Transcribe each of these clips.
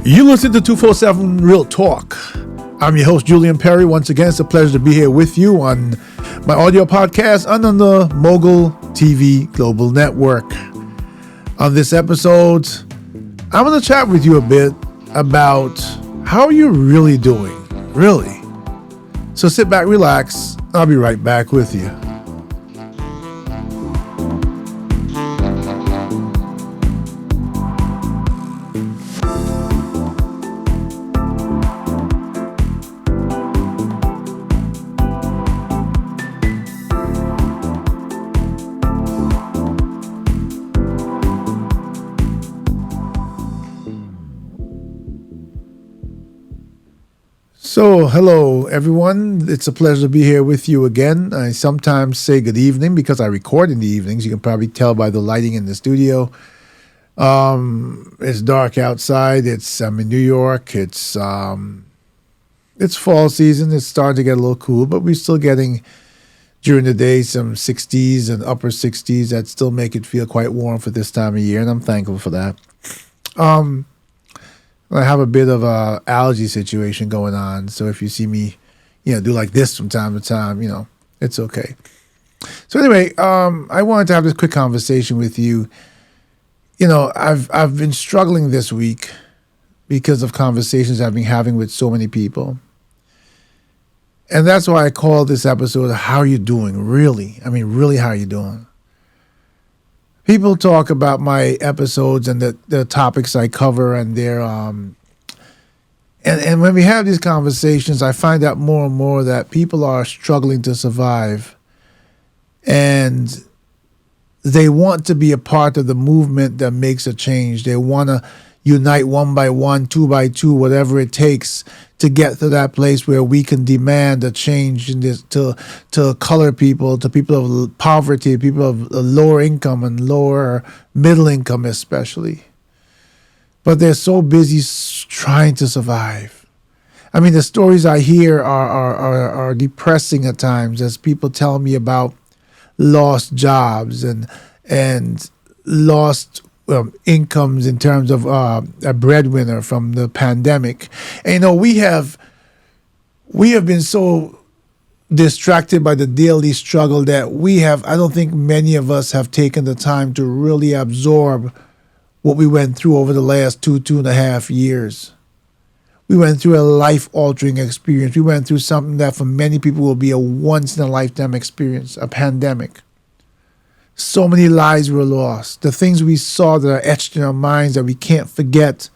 You listen to 247 Real Talk. I'm your host, Julian Perry. Once again, it's a pleasure to be here with you on my audio podcast and on the Mogul TV Global Network. On this episode, I'm going to chat with you a bit about how you're really doing. Really. So sit back, relax. I'll be right back with you. So, hello everyone. It's a pleasure to be here with you again. I sometimes say good evening because I record in the evenings. You can probably tell by the lighting in the studio. It's dark outside. I'm in New York. It's fall season. It's starting to get a little cool, but we're still getting during the day some 60s and upper 60s that still make it feel quite warm for this time of year, and I'm thankful for that. I have a bit of a allergy situation going on, so if you see me, do like this from time to time, it's okay. So anyway, I wanted to have this quick conversation with you. I've been struggling this week because of conversations I've been having with so many people, and that's why I call this episode "How Are You Doing?" Really, really, how are you doing? People talk about my episodes and the topics I cover and their and when we have these conversations, I find out more and more that people are struggling to survive, and they want to be a part of the movement that makes a change. They want to unite one by one, two by two, whatever it takes to get to that place where we can demand a change in this to colored people, to people of poverty, people of lower income and lower middle income especially. But they're so busy trying to survive. The stories I hear are depressing at times as people tell me about lost jobs and lost incomes in terms of a breadwinner from the pandemic. And we have been so distracted by the daily struggle that I don't think many of us have taken the time to really absorb what we went through over the last 2.5 years. We went through a life-altering experience. We went through something that for many people will be a once-in-a-lifetime experience, a pandemic. So many lives were lost. The things we saw that are etched in our minds that we can't forget,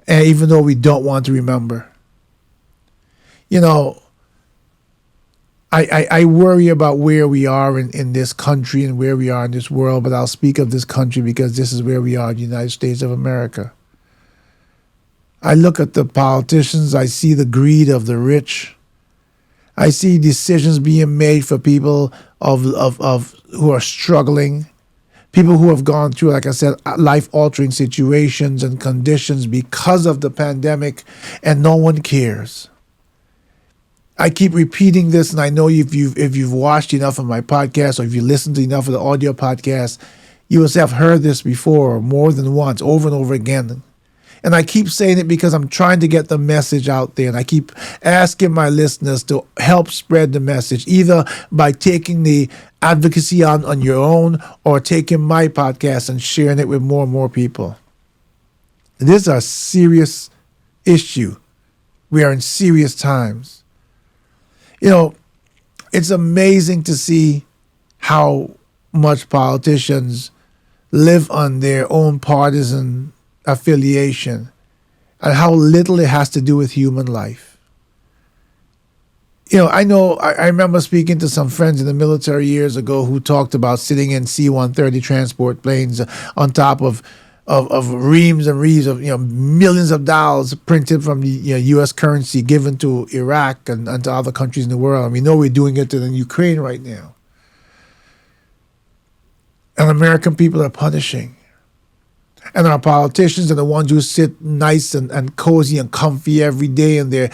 and even though we don't want to remember. I worry about where we are in this country and where we are in this world, but I'll speak of this country because this is where we are, the United States of America. I look at the politicians. I see the greed of the rich. I see decisions being made for people of who are struggling, people who have gone through, like I said, life-altering situations and conditions because of the pandemic, and no one cares. I keep repeating this, and I know if you've watched enough of my podcast or if you listened to enough of the audio podcast, you will have heard this before more than once, over and over again. And I keep saying it because I'm trying to get the message out there. And I keep asking my listeners to help spread the message, either by taking the advocacy on your own or taking my podcast and sharing it with more and more people. This is a serious issue. We are in serious times. It's amazing to see how much politicians live on their own partisan affiliation and how little it has to do with human life. I remember speaking to some friends in the military years ago who talked about sitting in C-130 transport planes on top of reams and reams of millions of dollars printed from the U.S. currency given to Iraq and to other countries in the world. And we know we're doing it to the Ukraine right now. And American people are punishing. And our politicians are the ones who sit nice and cozy and comfy every day in their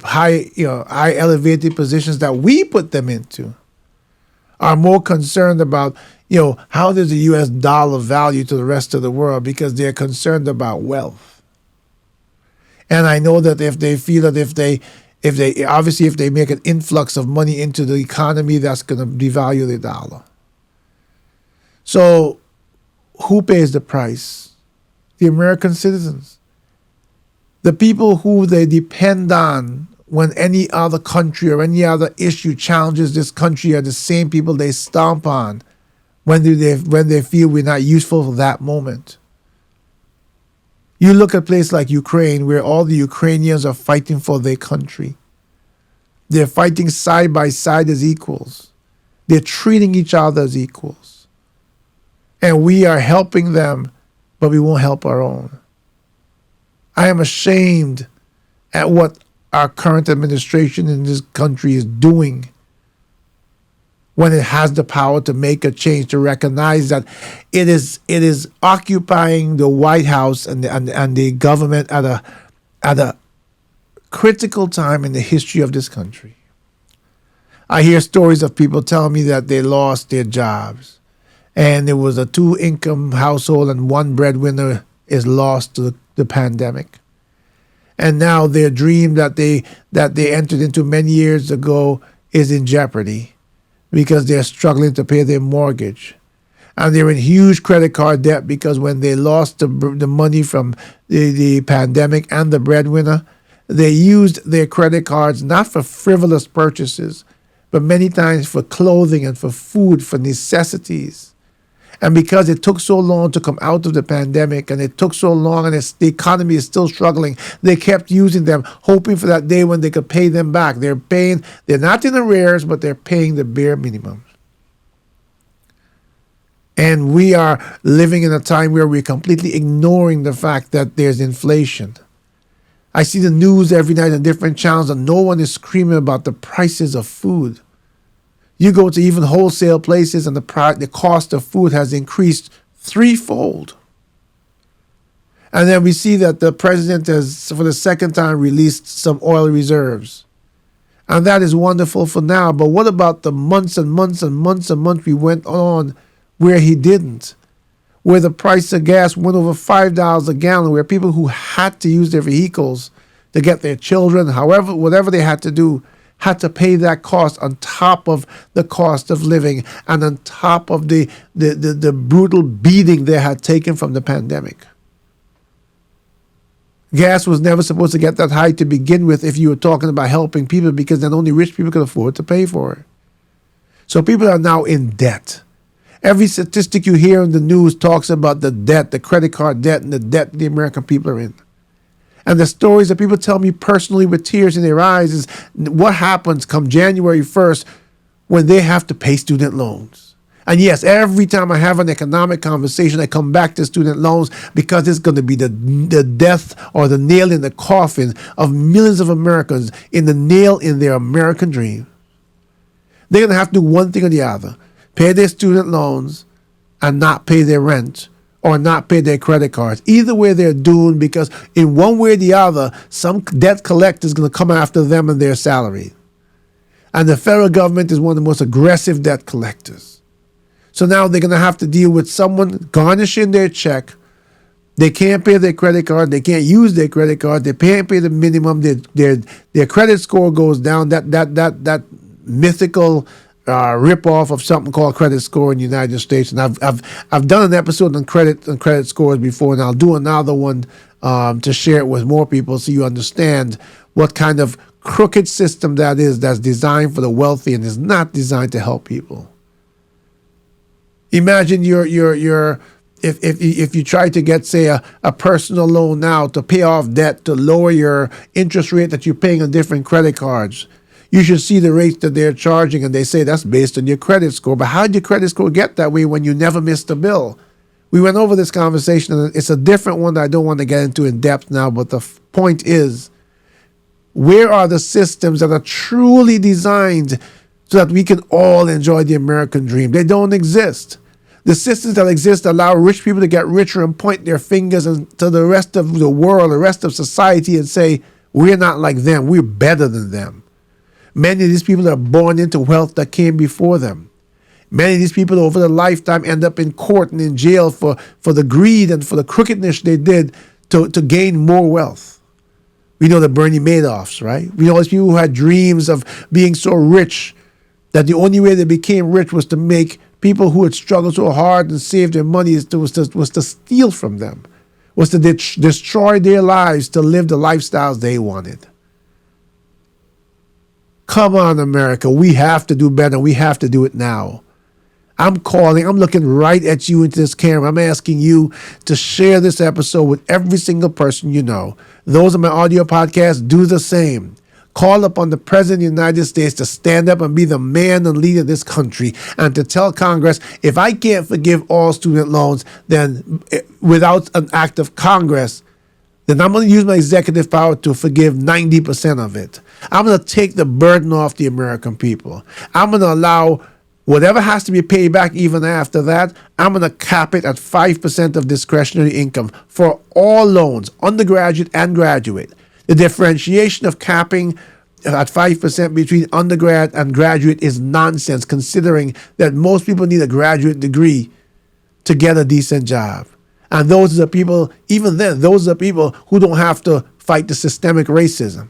high elevated positions that we put them into, are more concerned about How does the U.S. dollar value to the rest of the world? Because they're concerned about wealth. And I know that if they feel that if they make an influx of money into the economy, that's going to devalue the dollar. So who pays the price? The American citizens. The people who they depend on when any other country or any other issue challenges this country are the same people they stomp on when they feel we're not useful for that moment. You look at a place like Ukraine, where all the Ukrainians are fighting for their country. They're fighting side by side as equals. They're treating each other as equals. And we are helping them, but we won't help our own. I am ashamed at what our current administration in this country is doing when it has the power to make a change, to recognize that it is occupying the White House and the government at a critical time in the history of this country. I hear stories of people telling me that they lost their jobs, and it was a 2-income household and one breadwinner is lost to the pandemic. And now their dream that they entered into many years ago is in jeopardy because they're struggling to pay their mortgage. And they're in huge credit card debt because when they lost the money from the pandemic and the breadwinner, they used their credit cards not for frivolous purchases, but many times for clothing and for food, for necessities. And because it took so long to come out of the pandemic, and it took so long, and the economy is still struggling, they kept using them, hoping for that day when they could pay them back. They're not in arrears, but they're paying the bare minimum. And we are living in a time where we're completely ignoring the fact that there's inflation. I see the news every night on different channels, and no one is screaming about the prices of food. You go to even wholesale places and the cost of food has increased threefold. And then we see that the president has, for the second time, released some oil reserves. And that is wonderful for now. But what about the months and months and months and months we went on where he didn't? Where the price of gas went over $5 a gallon, where people who had to use their vehicles to get their children, whatever they had to do, had to pay that cost on top of the cost of living and on top of the brutal beating they had taken from the pandemic. Gas was never supposed to get that high to begin with if you were talking about helping people, because then only rich people could afford to pay for it. So people are now in debt. Every statistic you hear in the news talks about the debt, the credit card debt, and the debt the American people are in. And the stories that people tell me personally with tears in their eyes is what happens come January 1st when they have to pay student loans. And yes, every time I have an economic conversation, I come back to student loans because it's going to be the death or the nail in the coffin of millions of Americans in the nail in their American dream. They're going to have to do one thing or the other: pay their student loans and not pay their rent, or not pay their credit cards. Either way, they're doomed, because in one way or the other, some debt collector is going to come after them and their salary. And the federal government is one of the most aggressive debt collectors. So now they're going to have to deal with someone garnishing their check. They can't pay their credit card. They can't use their credit card. They can't pay the minimum. Their credit score goes down. That mythical rip-off of something called credit score in the United States. And I've done an episode on credit scores before, and I'll do another one to share it with more people so you understand what kind of crooked system that is, that's designed for the wealthy and is not designed to help people. Imagine if you try to get, say, a personal loan now to pay off debt, to lower your interest rate that you're paying on different credit cards. You should see the rates that they're charging, and they say that's based on your credit score. But how did your credit score get that way when you never missed a bill? We went over this conversation, and it's a different one that I don't want to get into in depth now, but the point is, where are the systems that are truly designed so that we can all enjoy the American dream? They don't exist. The systems that exist allow rich people to get richer and point their fingers to the rest of the world, the rest of society, and say, we're not like them, we're better than them. Many of these people are born into wealth that came before them. Many of these people over their lifetime end up in court and in jail for the greed and for the crookedness they did to gain more wealth. We know the Bernie Madoffs, right? We know those people who had dreams of being so rich that the only way they became rich was to make people who had struggled so hard and saved their money was to steal from them, was to destroy their lives to live the lifestyles they wanted. Come on, America. We have to do better. We have to do it now. I'm looking right at you into this camera. I'm asking you to share this episode with every single person you know. Those on my audio podcast, do the same. Call upon the President of the United States to stand up and be the man and leader of this country and to tell Congress, if I can't forgive all student loans, then without an act of Congress, then I'm going to use my executive power to forgive 90% of it. I'm going to take the burden off the American people. I'm going to allow whatever has to be paid back even after that, I'm going to cap it at 5% of discretionary income for all loans, undergraduate and graduate. The differentiation of capping at 5% between undergrad and graduate is nonsense, considering that most people need a graduate degree to get a decent job. And those are the people, even then, those are the people who don't have to fight the systemic racism.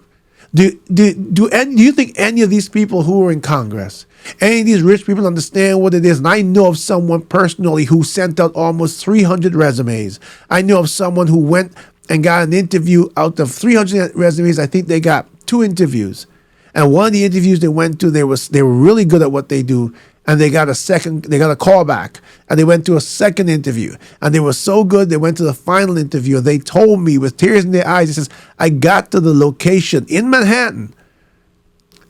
Do you think any of these people who are in Congress, any of these rich people understand what it is? And I know of someone personally who sent out almost 300 resumes. I know of someone who went and got an interview. Out of 300 resumes, I think they got 2 interviews. And one of the interviews they went to, they were really good at what they do. And they got a callback, and they went to a second interview, and they were so good, they went to the final interview. They told me with tears in their eyes, they says, I got to the location in Manhattan,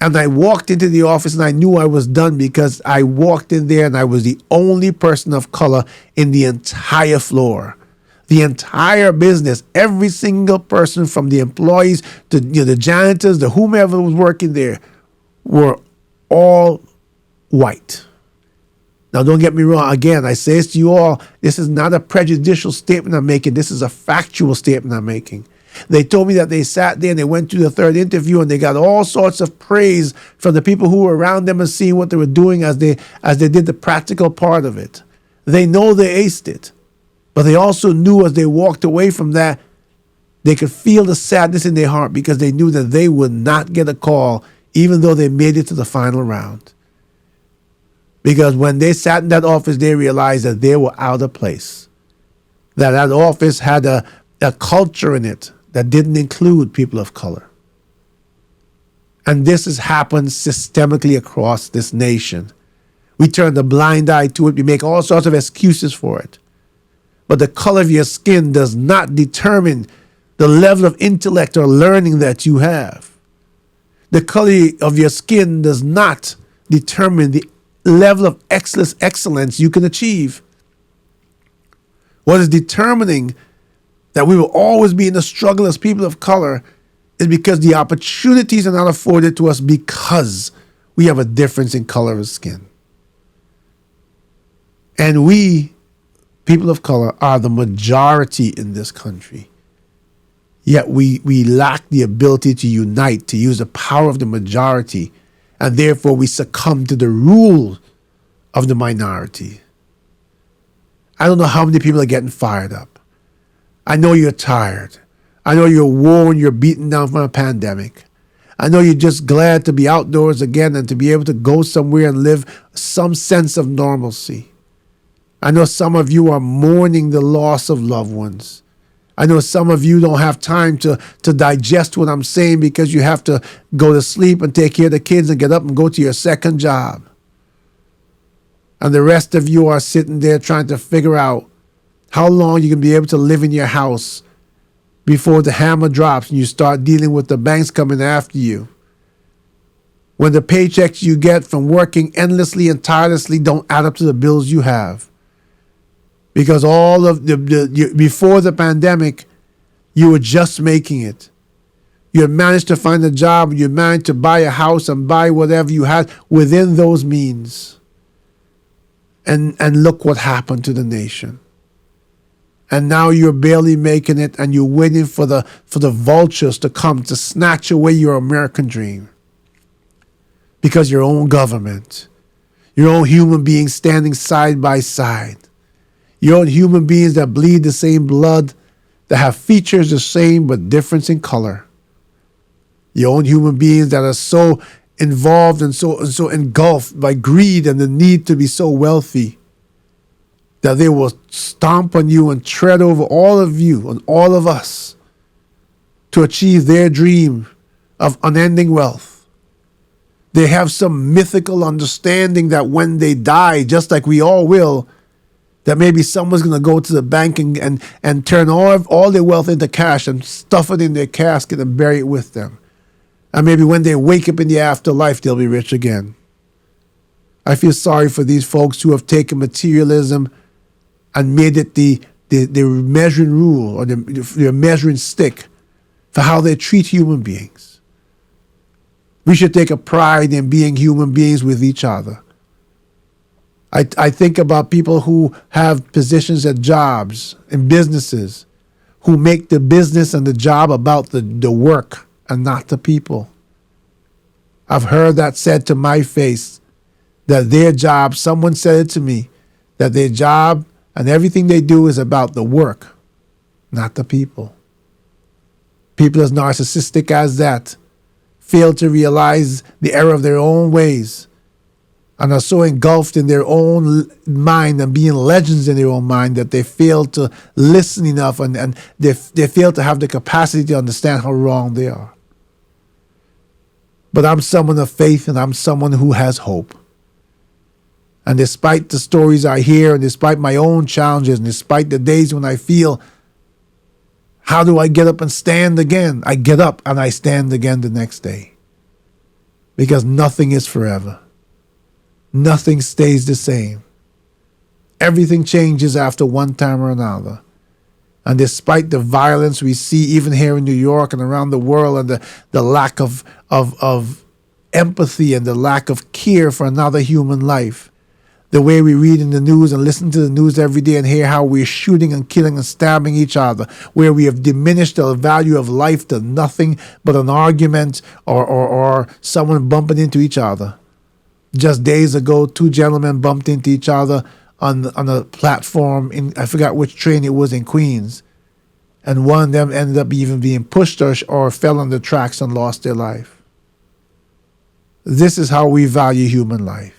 and I walked into the office, and I knew I was done because I walked in there, and I was the only person of color in the entire floor. The entire business, every single person from the employees to the janitors, to whomever was working there, were all white. Now, don't get me wrong. Again, I say this to you all. This is not a prejudicial statement I'm making. This is a factual statement I'm making. They told me that they sat there and they went to the third interview and they got all sorts of praise from the people who were around them and seeing what they were doing as they did the practical part of it. They know they aced it. But they also knew as they walked away from that, they could feel the sadness in their heart because they knew that they would not get a call even though they made it to the final round. Because when they sat in that office, they realized that they were out of place. That office had a culture in it that didn't include people of color. And this has happened systemically across this nation. We turn the blind eye to it. We make all sorts of excuses for it. But the color of your skin does not determine the level of intellect or learning that you have. The color of your skin does not determine the level of excellence you can achieve. What is determining that we will always be in a struggle as people of color is because the opportunities are not afforded to us because we have a difference in color of skin. And we, people of color, are the majority in this country. Yet we lack the ability to unite, to use the power of the majority, and therefore we succumb to the rule of the minority. I don't know how many people are getting fired up. I know you're tired. I know you're worn, you're beaten down from a pandemic. I know you're just glad to be outdoors again and to be able to go somewhere and live some sense of normalcy. I know some of you are mourning the loss of loved ones. I know some of you don't have time to digest what I'm saying because you have to go to sleep and take care of the kids and get up and go to your second job. And the rest of you are sitting there trying to figure out how long you can be able to live in your house before the hammer drops and you start dealing with the banks coming after you. When the paychecks you get from working endlessly and tirelessly don't add up to the bills you have. Because all of before the pandemic, you were just making it. You had managed to find a job, you managed to buy a house and buy whatever you had within those means. And look what happened to the nation. And now you're barely making it and you're waiting for the vultures to come to snatch away your American dream. Because your own government, Your own human beings standing side by side. Your own human beings that bleed the same blood, that have features the same but difference in color. Your own human beings that are so involved and so engulfed by greed and the need to be so wealthy that they will stomp on you and tread over all of you and all of us to achieve their dream of unending wealth. They have some mythical understanding that when they die, just like we all will, that maybe someone's going to go to the bank and turn all their wealth into cash and stuff it in their casket and bury it with them. And maybe when they wake up in the afterlife, they'll be rich again. I feel sorry for these folks who have taken materialism and made it the measuring rule or the measuring stick for how they treat human beings. We should take a pride in being human beings with each other. I think about people who have positions at jobs and businesses, who make the business and the job about the work and not the people. I've heard that said to my face, that their job, someone said it to me, that their job and everything they do is about the work, not the people. People as narcissistic as that fail to realize the error of their own ways and are so engulfed in their own mind and being legends in their own mind that they fail to listen enough and they fail to have the capacity to understand how wrong they are. But I'm someone of faith and I'm someone who has hope. And despite the stories I hear and despite my own challenges and despite the days when I feel, how do I get up and stand again? I get up and I stand again the next day. Because nothing is forever. Nothing stays the same. Everything changes after one time or another. And despite the violence we see even here in New York and around the world and the lack of empathy and the lack of care for another human life, the way we read in the news and listen to the news every day and hear how we're shooting and killing and stabbing each other, where we have diminished the value of life to nothing but an argument or someone bumping into each other. Just days ago, two gentlemen bumped into each other on a platform in, I forgot which train it was in Queens. And one of them ended up even being pushed or fell on the tracks and lost their life. This is how we value human life.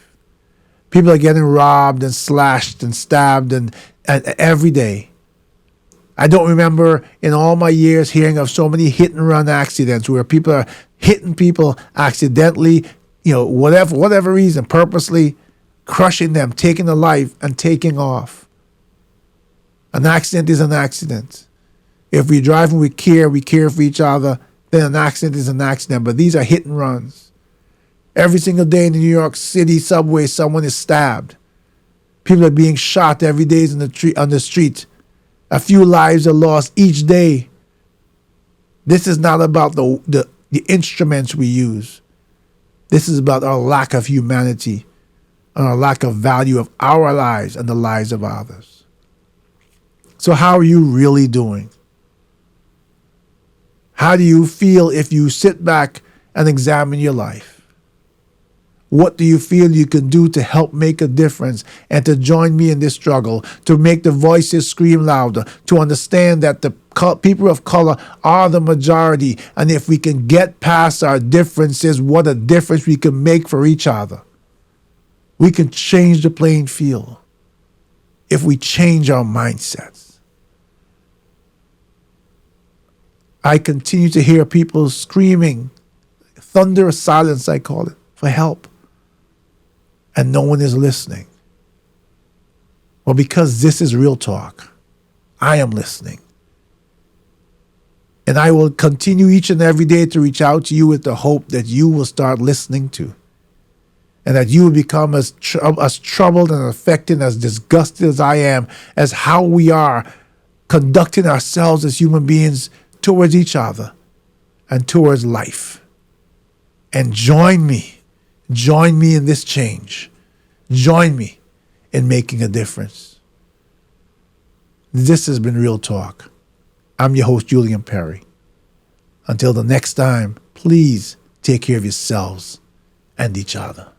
People are getting robbed and slashed and stabbed and every day. I don't remember in all my years hearing of so many hit and run accidents where people are hitting people accidentally, whatever reason, purposely crushing them, taking a life and taking off. An accident is an accident. If we're driving with care, we care for each other, then an accident is an accident. But these are hit and runs. Every single day in the New York City subway, someone is stabbed. People are being shot every day on the street. A few lives are lost each day. This is not about the instruments we use. This is about our lack of humanity and our lack of value of our lives and the lives of others. So how are you really doing? How do you feel if you sit back and examine your life? What do you feel you can do to help make a difference and to join me in this struggle, to make the voices scream louder, to understand that the people of color are the majority, and if we can get past our differences, what a difference we can make for each other. We can change the playing field if we change our mindsets. I continue to hear people screaming, thunderous silence I call it, for help. And no one is listening. Well, because this is real talk, I am listening. And I will continue each and every day to reach out to you with the hope that you will start listening to. And that you will become as troubled and affected, as disgusted as I am, as how we are conducting ourselves as human beings towards each other and towards life. And join me in this change. Join me in making a difference. This has been Real Talk. I'm your host, Julian Perry. Until the next time, please take care of yourselves and each other.